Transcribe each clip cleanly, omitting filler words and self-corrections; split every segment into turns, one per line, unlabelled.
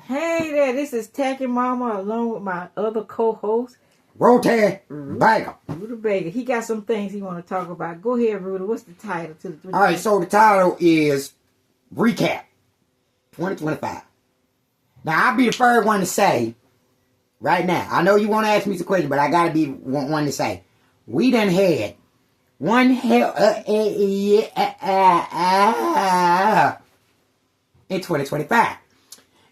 Hey there, this is Tacky Mama along with my other co-host,
Ruterbager.
Rutabaga. He got some things he want to talk about. Go ahead, Ruta. What's the title?
All right, so the title is Recap 2025. Now, I'll be the first one to say, right now, I know you want to ask me some questions, but I got to be one to say, we done had one hell in 2025.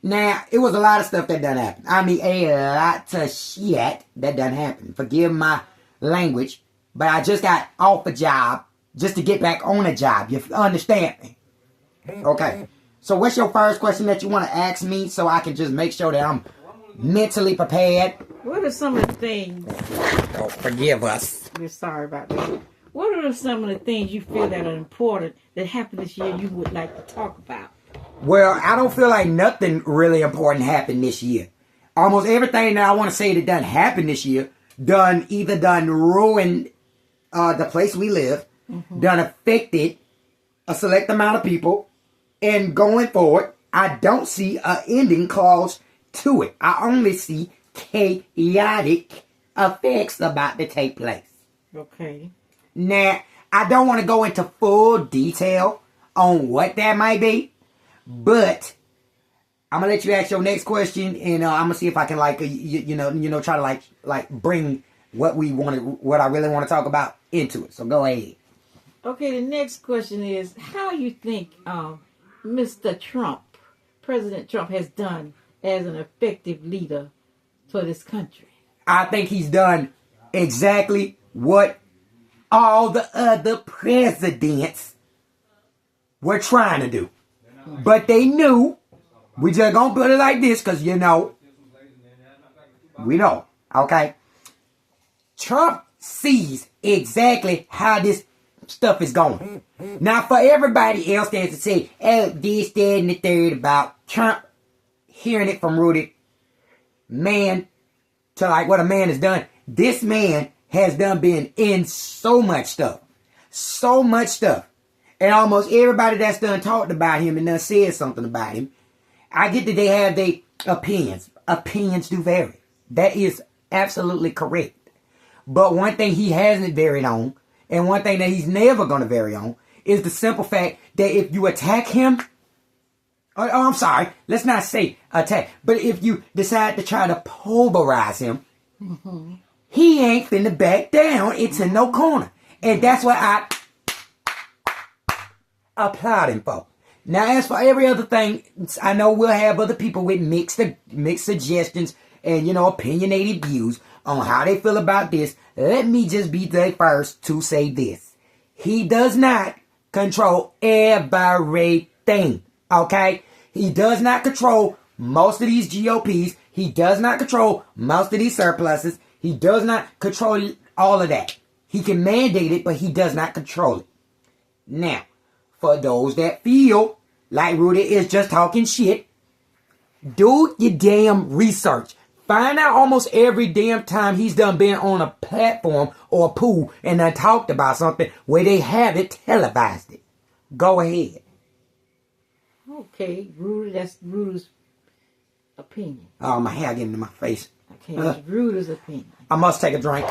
Now, it was a lot of stuff that done happen. I mean, a lot of shit that done happen. Forgive my language, but I just got off a job just to get back on a job. You understand me? Okay. So what's your first question that you want to ask me so I can just make sure that I'm mentally prepared?
What are some of the things...
Oh, forgive us.
We're sorry about that. What are some of the things you feel that are important that happened this year you would like to talk about?
Well, I don't feel like nothing really important happened this year. Almost everything that I want to say that done happened this year done ruined the place we live, done affected a select amount of people, and going forward, I don't see an ending clause to it. I only see chaotic effects about to take place.
Okay.
Now, I don't want to go into full detail on what that might be, but I'm gonna let you ask your next question, and I'm gonna see if I can try to like bring what I really want to talk about into it. So go ahead.
Okay, the next question is, how you think Mr. Trump, President Trump, has done as an effective leader for this country?
I think he's done exactly what all the other presidents were trying to do. But they knew, we just gonna put it like this, because we know, okay? Trump sees exactly how this stuff is going. Now, for everybody else that to say, oh, this, that, and the third about Trump, hearing it from Rudy, man, to like what a man has done, this man has been in so much stuff. So much stuff. And almost everybody that's done talked about him and done said something about him, I get that they have their opinions. Opinions do vary. That is absolutely correct. But one thing he hasn't varied on, and one thing that he's never going to vary on, is the simple fact that if you attack him, I'm sorry, let's not say attack, but if you decide to try to pulverize him, he ain't finna back down into no corner. And that's what I applaud him for. Now, as for every other thing, I know we'll have other people with mixed suggestions and, opinionated views on how they feel about this. Let me just be the first to say this. He does not control everything, okay? He does not control most of these GOPs. He does not control most of these surpluses. He does not control all of that. He can mandate it, but he does not control it. Now, for those that feel like Rudy is just talking shit, do your damn research. Find out almost every damn time he's done been on a platform or a pool and done talked about something where they have it televised it. Go ahead.
Okay, Rudy, that's Rudy's opinion.
Oh, my hair getting in my face.
Okay, that's Rudy's opinion.
I must take a drink.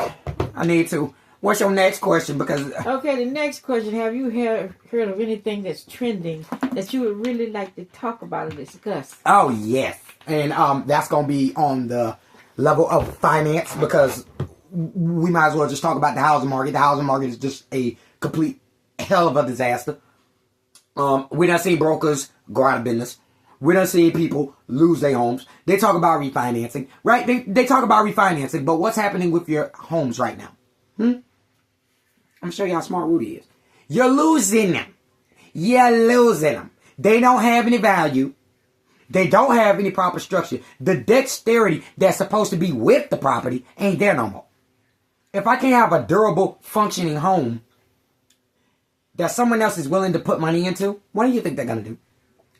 I need to. What's your next question? Because
okay, the next question: have you heard of anything that's trending that you would really like to talk about or discuss?
Oh yes, and that's gonna be on the level of finance, because we might as well just talk about the housing market. The housing market is just a complete hell of a disaster. We done seen brokers go out of business. We done seen people lose their homes. They talk about refinancing, right? They talk about refinancing, but what's happening with your homes right now? I'm gonna show you how smart Rudy is. You're losing them. You're losing them. They don't have any value. They don't have any proper structure. The dexterity that's supposed to be with the property ain't there no more. If I can't have a durable, functioning home that someone else is willing to put money into, what do you think they're gonna do?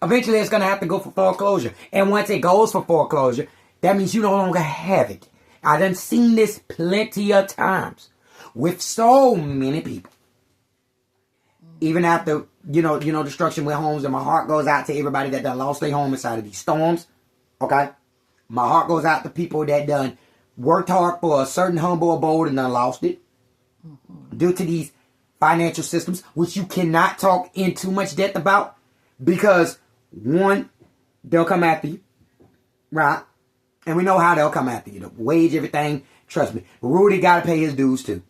Eventually, it's gonna have to go for foreclosure. And once it goes for foreclosure, that means you no longer have it. I done seen this plenty of times with so many people. Even after, destruction with homes, and my heart goes out to everybody that done lost their home inside of these storms. Okay? My heart goes out to people that done worked hard for a certain humble abode and done lost it. Due to these financial systems, which you cannot talk in too much depth about. Because, one, they'll come after you. Right? And we know how they'll come after you. The wage, everything. Trust me. Rudy got to pay his dues too.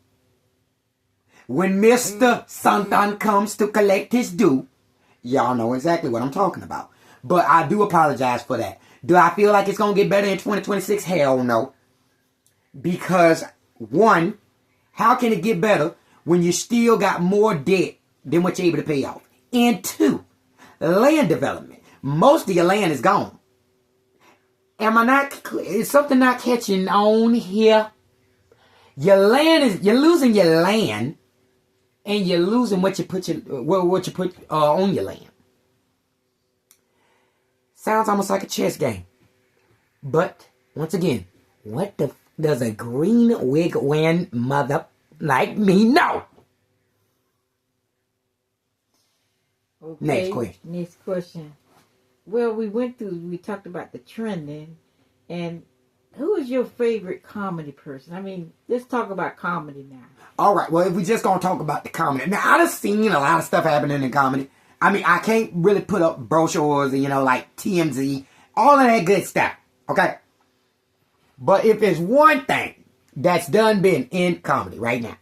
When Mr. Santan comes to collect his due, y'all know exactly what I'm talking about. But I do apologize for that. Do I feel like it's going to get better in 2026? Hell no. Because, one, how can it get better when you still got more debt than what you're able to pay off? And two, land development. Most of your land is gone. Is something not catching on here? You're losing your land, and you're losing what you put on your land. Sounds almost like a chess game. But, once again, what does a green wig wearing mother like me know?
Okay, next question. Well, we talked about the trending, and who is your favorite comedy person? I mean, let's talk about comedy now.
All right, well, if we just gonna talk about the comedy. Now, I've seen a lot of stuff happening in comedy. I mean, I can't really put up brochures, like TMZ, all of that good stuff, okay? But if there's one thing that's done been in comedy right now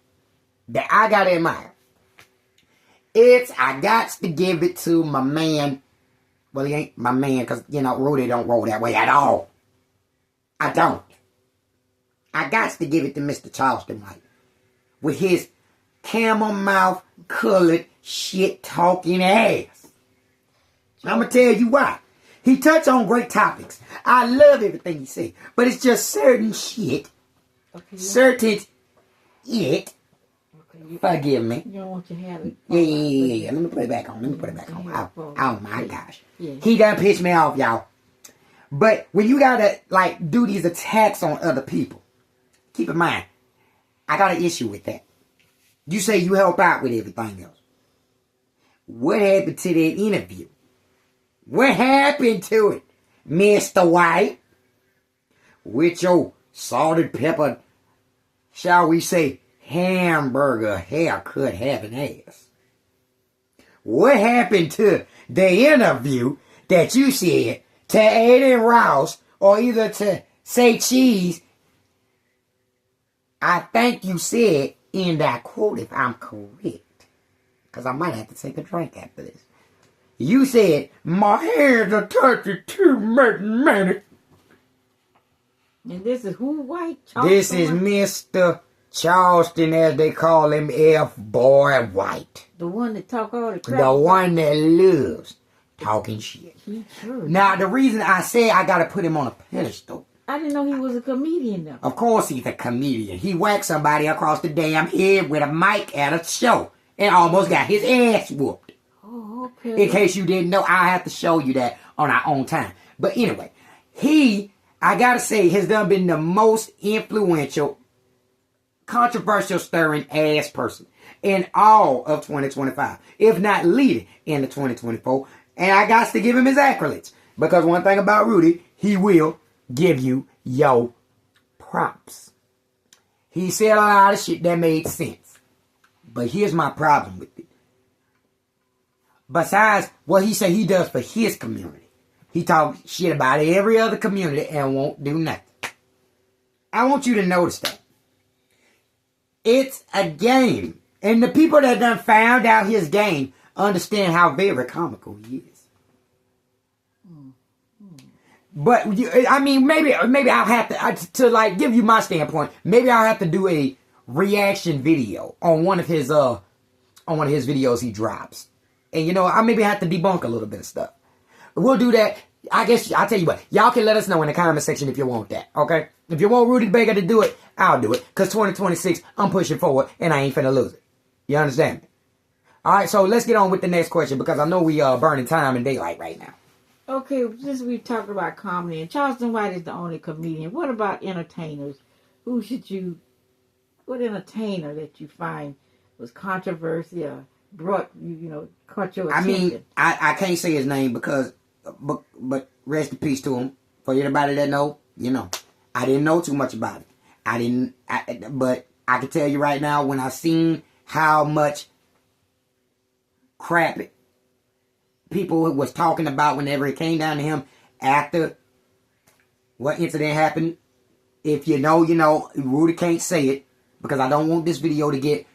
that I gotta admire, I got to give it to my man. Well, he ain't my man because, Rudy don't roll that way at all. I don't. I got to give it to Mr. Charleston White. With his camel mouth colored shit talking ass. I'm going to tell you why. He touched on great topics. I love everything he said. But it's just certain shit. Okay, certain it. Forgive me.
You don't want your hair.
Yeah. Let me put it back on. Oh my gosh. Yeah. He done pissed me off, y'all. But when you gotta, do these attacks on other people, keep in mind, I got an issue with that. You say you help out with everything else. What happened to that interview? What happened to it, Mr. White? With your salted pepper, shall we say, hamburger haircut having ass. What happened to the interview that you said to Aiden Rouse or either to Say Cheese? I think you said in that quote, if I'm correct, because I might have to take a drink after this. You said, my hands are touching too much money.
And this is who, White?
This is Mr. Charleston, as they call him, F-Boy White.
The one that talk all the crap.
The one that loves talking shit.
Sure.
Now, the reason I say I got to put him on a pedestal.
I didn't know he was a comedian, though.
Of course he's a comedian. He whacked somebody across the damn head with a mic at a show and almost got his ass whooped.
Oh, okay.
In case you didn't know, I have to show you that on our own time. But anyway, I got to say, has done been the most influential, controversial, stirring ass person in all of 2025, if not leading into 2024. And I got to give him his accolades, because one thing about Rudy, he will give you your props. He said a lot of shit that made sense, but here's my problem with it. Besides what he said he does for his community, he talks shit about every other community and won't do nothing. I want you to notice that. It's a game. And the people that done found out his game understand how very comical he is. But, maybe I'll have to give you my standpoint, maybe I'll have to do a reaction video on one of his videos he drops. And, I maybe have to debunk a little bit of stuff. We'll do that. I guess, I'll tell you what, y'all can let us know in the comment section if you want that, okay? If you want Ruterbager to do it, I'll do it. Because 2026, I'm pushing forward, and I ain't finna lose it. You understand me? Alright, so let's get on with the next question, because I know we are burning time and daylight right now.
Okay, since we talked about comedy, and Charleston White is the only comedian, what about entertainers? What entertainer that you find was controversial, caught your attention?
I can't say his name because, but rest in peace to him. For anybody that know, I didn't know too much about it. But I can tell you right now, when I seen how much crap people was talking about whenever it came down to him after what incident happened. If you know, Rudy can't say it because I don't want this video to get,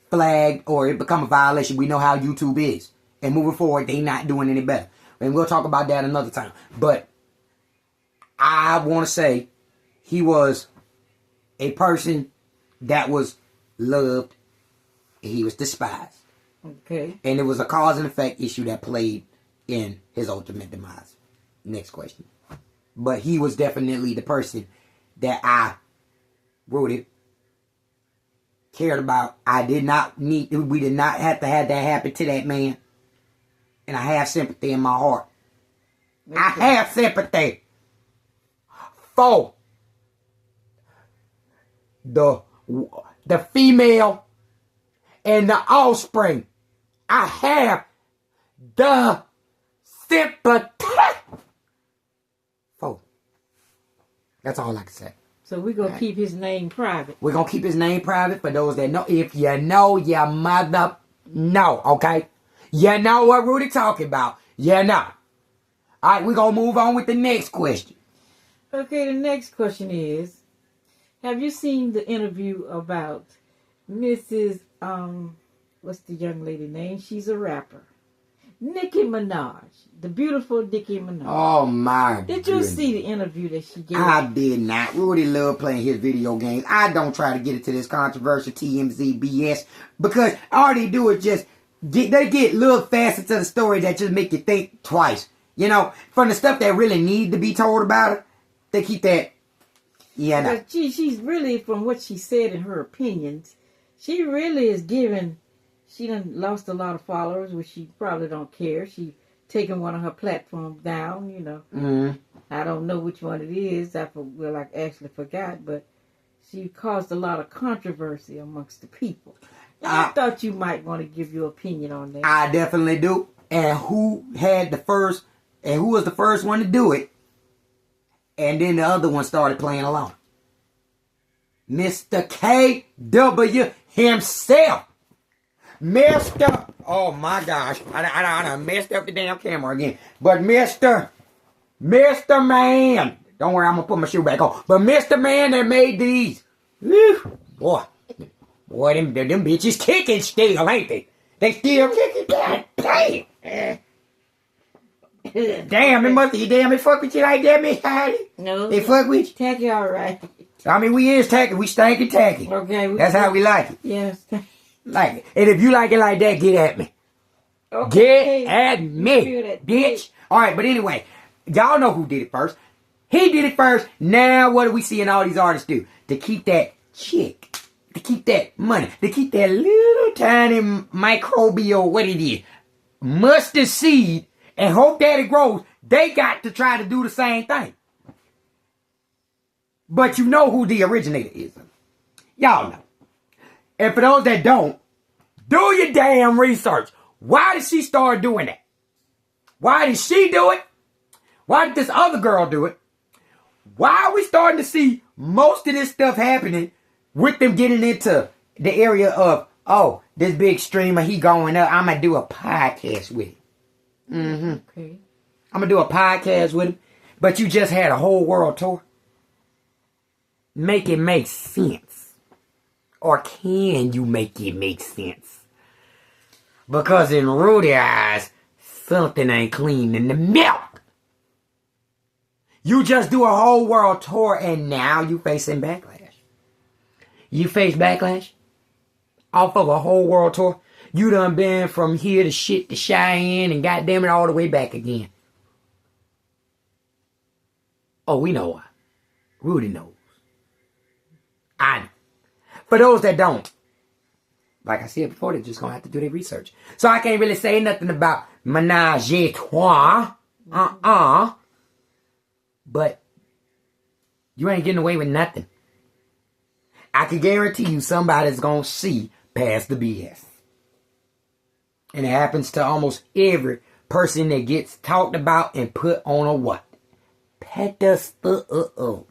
flagged or it become a violation. We know how YouTube is. And moving forward, they not doing any better. And we'll talk about that another time. But I want to say he was a person that was loved and he was despised.
Okay.
And it was a cause and effect issue that played in his ultimate demise. Next question. But he was definitely the person that Rudy, cared about. We did not have to have that happen to that man. And I have sympathy in my heart.
Okay.
I have sympathy for the female and the offspring. I have the sympathy for. That's all I can say.
So we're going to keep his name private.
We're going to keep his name private for those that know. If you know, your mother know, okay? You know what Rudy talking about. You know. All right, we're going to move on with the next question.
Okay, the next question is, have you seen the interview about Mrs. What's the young lady name? She's a rapper. Nicki Minaj. The beautiful Nicki Minaj.
Oh, my
Did you see the interview that she gave?
I did not. Rudy loved playing his video games. I don't try to get into this controversial TMZ BS because all they do is just they get little facets of the story that just make you think twice. From the stuff that really need to be told about it, they keep that. Yeah, no.
But she's really, from what she said in her opinions, she really is giving. She done lost a lot of followers, which she probably don't care. She taking one of her platforms down,
Mm-hmm.
I don't know which one it is. I actually forgot, but she caused a lot of controversy amongst the people. I thought you might want to give your opinion on that.
I definitely do. And who was the first one to do it? And then the other one started playing along. Mr. KW himself. Oh my gosh. I messed up the damn camera again. But Mr. Man. Don't worry, I'm going to put my shoe back on. But Mr. Man that made these. Whew, boy, them bitches kicking still, ain't they? They still kicking. Damn. Damn, it fuck with you like that, Miss Heidi?
No.
They fuck with you?
Tacky, all right.
I mean, we is tacky. We stanky tacky.
Okay.
That's how we like it.
Yes.
Like it. And if you like it like that, get at me.
Okay.
Get at me, bitch. All right, but anyway, y'all know who did it first. He did it first. Now, what do we see in all these artists do? To keep that chick. To keep that money. To keep that little tiny microbial, what it is, mustard seed, and hope that it grows. They got to try to do the same thing. But you know who the originator is. Y'all know. And for those that don't, do your damn research. Why did she start doing that? Why did she do it? Why did this other girl do it? Why are we starting to see most of this stuff happening with them getting into the area of, oh, this big streamer, he going up, I'm going to do a podcast with him. Mm-hmm.
Okay.
I'm going to do a podcast with him. But you just had a whole world tour. Make it make sense. Or can you make it make sense? Because in Rudy's eyes, something ain't clean in the milk. You just do a whole world tour and now you facing backlash. You face backlash off of a whole world tour. You done been from here to shit to Cheyenne and goddamn it all the way back again. Oh, we know why. Rudy knows. I know. For those that don't, like I said before, they're just going to have to do their research. So I can't really say nothing about menage a trois. But you ain't getting away with nothing. I can guarantee you somebody's going to see past the BS. And it happens to almost every person that gets talked about and put on a what? pedestal.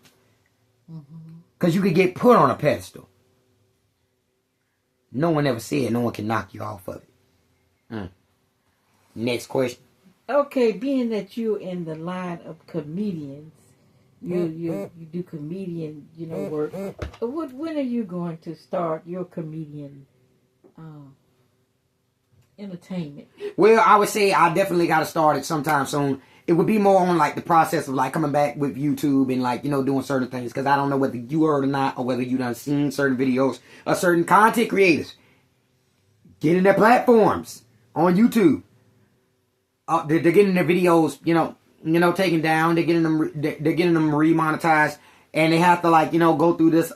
Because you could get put on a pedestal. No one ever said no one can knock you off of it. Next question.
Okay, being that you're in the line of comedians, you do comedian, work. When are you going to start your comedian entertainment?
Well, I would say I definitely got to start it sometime soon. It would be more on like the process of like coming back with YouTube and like, doing certain things. Because I don't know whether you heard or not, or whether you done seen certain videos of certain content creators getting their platforms on YouTube. They're getting their videos, taken down. They're getting them remonetized, and they have to like, go through this.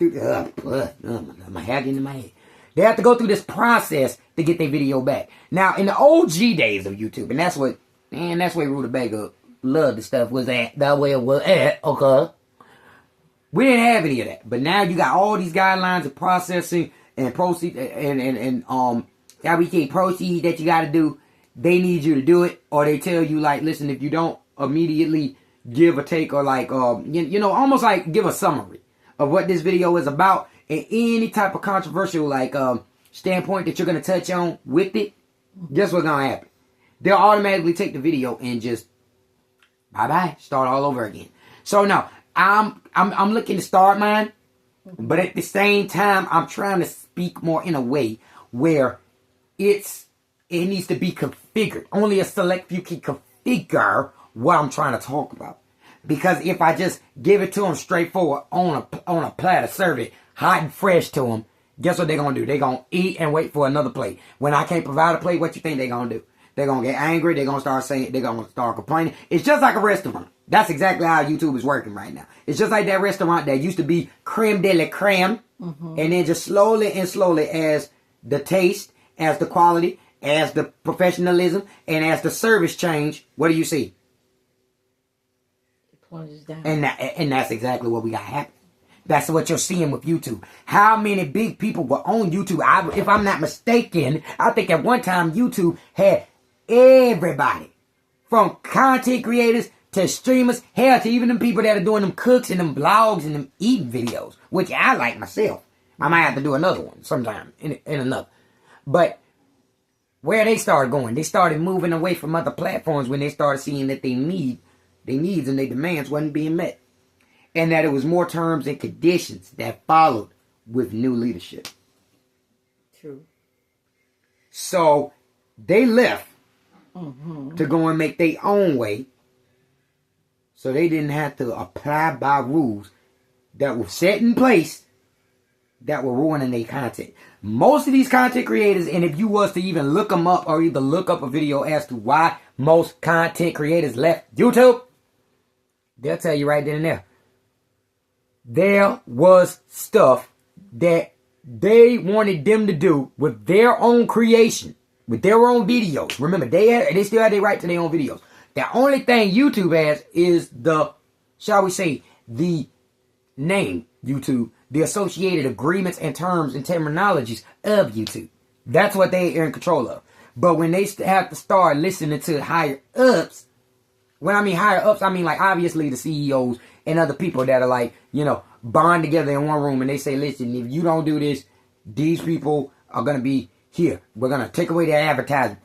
My hair getting in my head. They have to go through this process to get their video back. Now, in the OG days of YouTube, and that's where Rutabaga loved the stuff was at. That way it was at. Okay, we didn't have any of that, but now you got all these guidelines of processing and proceed and how we get proceeds that you got to do. They need you to do it, or they tell you like, listen, if you don't immediately give a take or like, almost like give a summary of what this video is about and any type of controversial like standpoint that you're gonna touch on with it. Guess what's gonna happen? They'll automatically take the video and just bye, start all over again. So no, I'm looking to start mine, but at the same time, I'm trying to speak more in a way where it needs to be configured. Only a select few can configure what I'm trying to talk about. Because if I just give it to them straightforward on a platter, serve it hot and fresh to them, guess what they're going to do? They're going to eat and wait for another plate. When I can't provide a plate, what you think they're going to do? They're going to get angry. They're going to start saying, they're going to start complaining. It's just like a restaurant. That's exactly how YouTube is working right now. It's just like that restaurant that used to be creme de la creme. And then just slowly as the taste, as the quality, as the professionalism, and as the service change, what do you see?
It plunges down.
And that's exactly what we got happening. That's what you're seeing with YouTube. How many big people were on YouTube? If I'm not mistaken, I think at one time YouTube had everybody. From content creators to streamers, hell, to even them people that are doing them cooks and them vlogs and them eating videos, which I like myself. I might have to do another one sometime in another. But where they started going, they started moving away from other platforms when they started seeing that their needs and their demands wasn't being met. And that it was more terms and conditions that followed with new leadership.
True.
So they left to go and make their own way. So they didn't have to apply by rules that were set in place that were ruining their content. Most of these content creators, and if you was to even look them up or either look up a video as to why most content creators left YouTube, they'll tell you right then and there. There was stuff that they wanted them to do with their own creation, with their own videos. Remember, they still had their right to their own videos. The only thing YouTube has is the, shall we say, the name YouTube, the associated agreements and terms and terminologies of YouTube. That's what they are in control of. But when they have to start listening to higher ups, when I mean higher ups, I mean like obviously the CEOs and other people that are like, bond together in one room and they say, listen, if you don't do this, these people are going to be here. We're going to take away their advertising.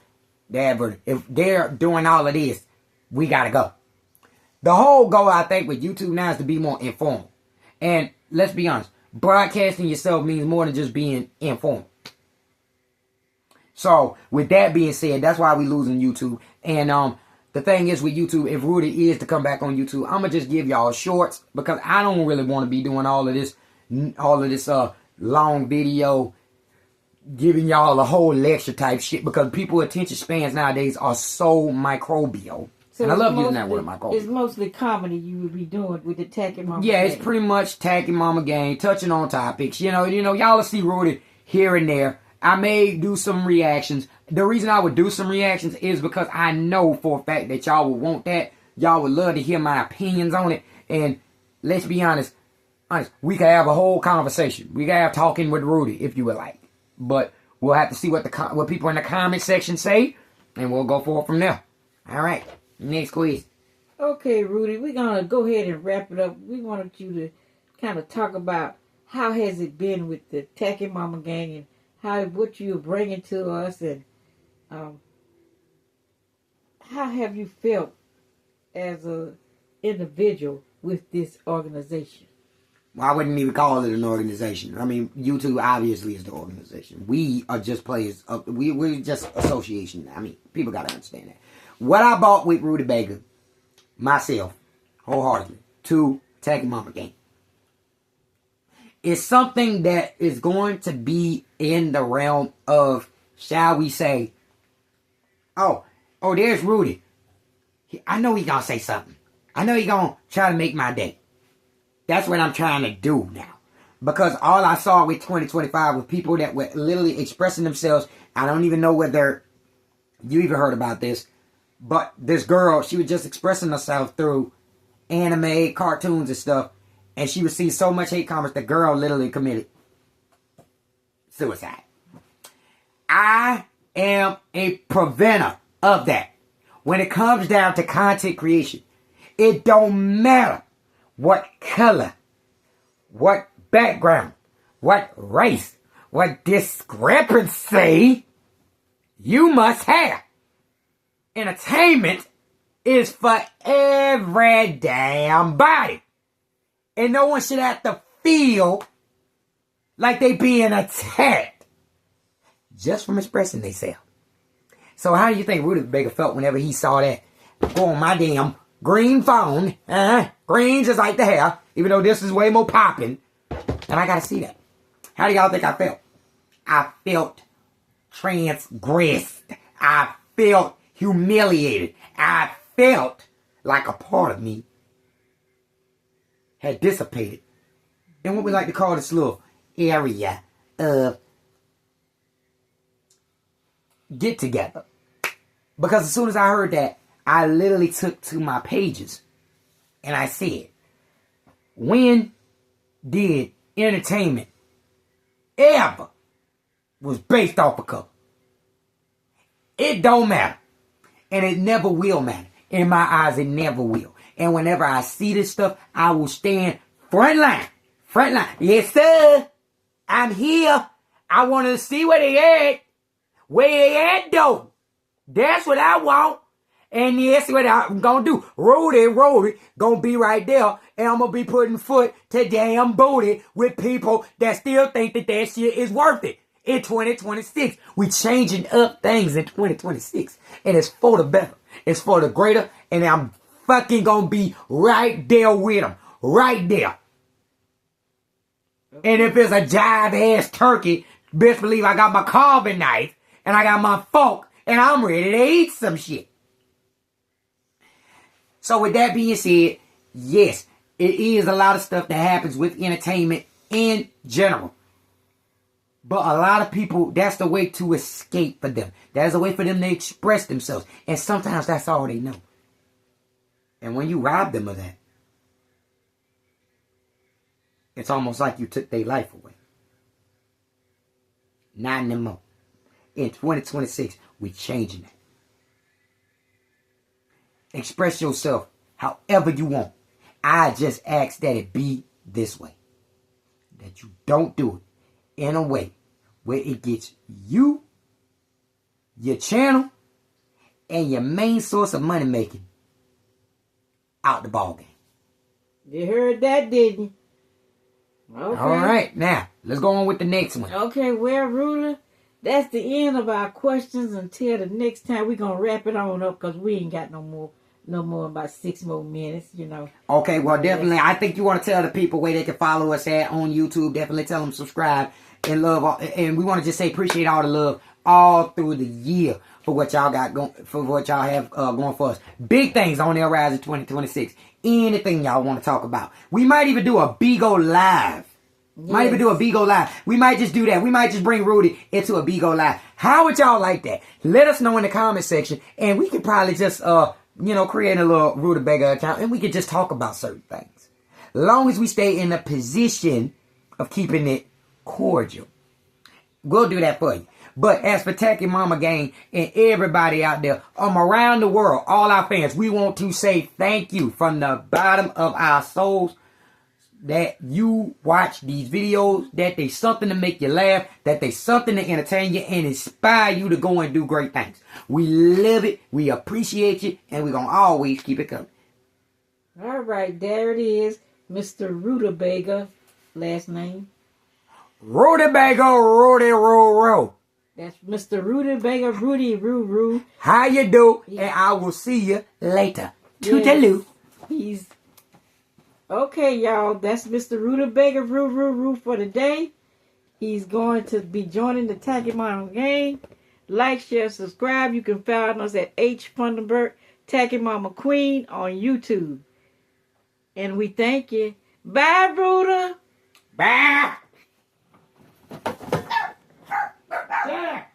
If they're doing all of this, we got to go. The whole goal, I think, with YouTube now is to be more informal. And let's be honest, broadcasting yourself means more than just being informal. So, with that being said, that's why we losing YouTube. And the thing is with YouTube, if Rudy is to come back on YouTube, I'm going to just give y'all shorts because I don't really want to be doing all of this long video, giving y'all a whole lecture type shit because people's attention spans nowadays are so microbial. So and I love using that word, microbial.
It's mostly comedy you would be doing with the Tacky Mama
Yeah,
game.
It's pretty much Tacky Mama game, touching on topics. Y'all will see Rudy here and there. I may do some reactions. The reason I would do some reactions is because I know for a fact that y'all would want that. Y'all would love to hear my opinions on it. And let's be honest, we could have a whole conversation. We could have talking with Rudy if you would like. But we'll have to see what people in the comment section say. And we'll go forward from there. All right. Next quiz.
Okay, Rudy, we're gonna go ahead and wrap it up. We wanted you to kind of talk about how has it been with the Tacky Mama gang and what you're bringing to us, and um, how have you felt as a individual with this organization?
Well, I wouldn't even call it an organization. I mean, YouTube obviously is the organization. We are just players. We're just association. I mean, people got to understand that. What I bought with Rutabaga, myself, wholeheartedly, to Tacky Mama Gang, is something that is going to be in the realm of, shall we say, oh, there's Rudy. I know he's going to say something. I know he's going to try to make my day. That's what I'm trying to do now. Because all I saw with 2025 was people that were literally expressing themselves. I don't even know whether you even heard about this. But this girl, she was just expressing herself through anime, cartoons and stuff. And she received so much hate comments, the girl literally committed suicide. I am a preventer of that. When it comes down to content creation, it don't matter what color, what background, what race, what discrepancy you must have. Entertainment is for every damn body. And no one should have to feel like they being attacked just from expressing themselves. So how do you think Ruterbager felt whenever he saw that go on my damn green phone? Green just like the hair, even though this is way more popping. And I gotta see that. How do y'all think I felt? I felt transgressed. I felt humiliated. I felt like a part of me had dissipated. And what we like to call this little area of get together. Because as soon as I heard that, I literally took to my pages and I said, when did entertainment ever was based off a color? It don't matter. And it never will matter. In my eyes, it never will. And whenever I see this stuff, I will stand front line. Front line. Yes, sir. I'm here. I want to see where they at. Where they at, though. That's what I want. And yes, what I'm going to do. Rudy, going to be right there. And I'm going to be putting foot to damn booty with people that still think that shit is worth it. In 2026, we changing up things in 2026. And it's for the better. It's for the greater. And I'm fucking going to be right there with them. Right there. And if it's a jive-ass turkey, best believe I got my carving knife. And I got my fork. And I'm ready to eat some shit. So with that being said, yes, it is a lot of stuff that happens with entertainment in general. But a lot of people, that's the way to escape for them. That's a way for them to express themselves. And sometimes that's all they know. And when you rob them of that, it's almost like you took their life away. Not anymore. In 2026, we're changing that. Express yourself however you want. I just ask that it be this way. That you don't do it in a way where it gets you, your channel, and your main source of money making out the ball game.
You heard that, didn't you? Okay.
All right, now let's go on with the next one.
Okay, well, Ruler, that's the end of our questions. Until the next time, we're gonna wrap it on up because we ain't got no more about 6 more minutes, you know.
Okay, well, definitely. I think you want to tell the people where they can follow us at on YouTube. Definitely tell them subscribe and love. And we want to just say appreciate all the love all through the year for what y'all got going, for what y'all have going for us. Big things on the rise in 2026. Anything y'all want to talk about. We might even do a Bigo Live. Yes. Might even do a Bigo Live. We might just do that. We might just bring Rudy into a Bigo Live. How would y'all like that? Let us know in the comment section, and we could probably just create a little Ruterbager account, and we could just talk about certain things. Long as we stay in a position of keeping it cordial. We'll do that for you. But as for Tacky Mama Gang and everybody out there around the world, all our fans, we want to say thank you from the bottom of our souls that you watch these videos, that they something to make you laugh, that they something to entertain you and inspire you to go and do great things. We love it, we appreciate you, and we're going to always keep it coming.
All right, there it is. Mr. Rutabaga, last name.
Rutabaga, Rudy, Roo.
That's Mr. Rutabaga, Rudy, Roo.
How you do? And I will see you later. Toodaloo.
He's... Okay, y'all, that's Mr. Rutabaga, Roo for the day. He's going to be joining the Tacky Mama Gang. Like, share, subscribe. You can find us at H. Funderburg, Tacky Mama Queen on YouTube. And we thank you. Bye, Ruta.
Bye. Yeah.